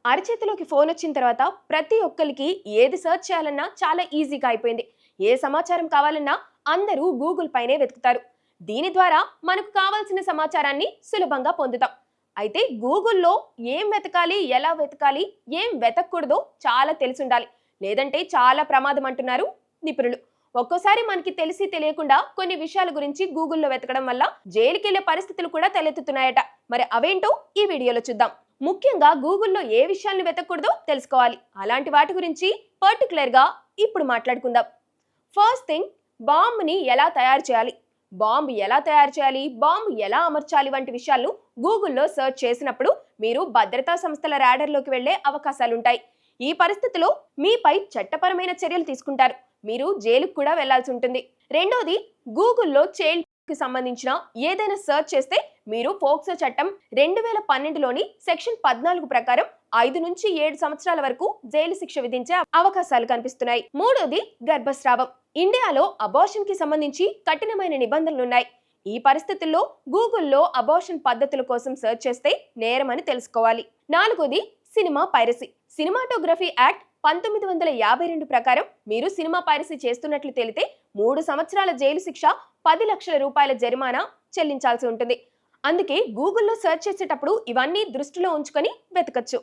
అరచేతిలోకి phone వచ్చిన తర్వాత ప్రతి ఒక్కరికి ఏది సెర్చ్ చేయాలన్నా చాలా ఈజీగా అయిపోయింది. ఏ సమాచారం కావాలన్నా అందరూ గూగుల్ పైనే వెతుకుతారు. దీని ద్వారా మనకు కావాల్సిన సమాచారాన్ని సులభంగా పొందుతాం. అయితే గూగుల్లో ఏం వెతకాలి, ఎలా వెతకాలి, ఏం వెతకూడదో చాలా తెలిసుండాలి. లేదంటే చాలా ప్రమాదం అంటున్నారు నిపుణులు. ఒక్కోసారి మనకి తెలిసి తెలియకుండా కొన్ని విషయాల గురించి గూగుల్లో వెతకడం వల్ల జైలుకెళ్లే పరిస్థితులు కూడా తలెత్తుతున్నాయట. మరి అవేంటో ఈ వీడియోలో చూద్దాం. ముఖ్యంగా గూగుల్లో ఏ విషయాలను వెతకూడదో తెలుసుకోవాలి. అలాంటి వాటి గురించి పర్టికులర్ గా ఇప్పుడు మాట్లాడుకుందాం. ఫస్ట్ థింగ్, బాంబుని ఎలా తయారు చేయాలి, బాంబు ఎలా అమర్చాలి వంటి విషయాలను గూగుల్లో సెర్చ్ చేసినప్పుడు మీరు భద్రతా సంస్థల రాడర్లోకి వెళ్లే అవకాశాలుంటాయి. ఈ పరిస్థితిలో మీపై చట్టపరమైన చర్యలు తీసుకుంటారు. మీరు జైలుకు కూడా వెళ్లాల్సి ఉంటుంది. రెండోది, గూగుల్లో చైల్డ్ కి సంబంధించిన ఏదైనా సెర్చ్ చేస్తే మీరు పోక్సో చట్టం 2012లోని సెక్షన్ 14 ప్రకారం 5 నుంచి 7 సంవత్సరాల వరకు జైలు శిక్ష విధించే అవకాశాలు కనిపిస్తున్నాయి. మూడోది, గర్భస్రావం. ఇండియాలో అబార్షన్ కి సంబంధించి కఠినమైన నిబంధనలున్నాయి. ఈ పరిస్థితుల్లో గూగుల్లో అబార్షన్ పద్ధతుల కోసం సెర్చ్ చేస్తే నేరమని తెలుసుకోవాలి. నాలుగోది, సినిమా పైరసీ. సినిమాటోగ్రఫీ యాక్ట్ 1952 ప్రకారం మీరు సినిమా పైరసీ చేస్తున్నట్లు తేలితే 3 సంవత్సరాల జైలు శిక్ష, 10 లక్షల రూపాయల జరిమానా చెల్లించాల్సి ఉంటుంది. అందుకే గూగుల్లో సెర్చ్ చేసేటప్పుడు ఇవన్నీ దృష్టిలో ఉంచుకొని వెతకచ్చు.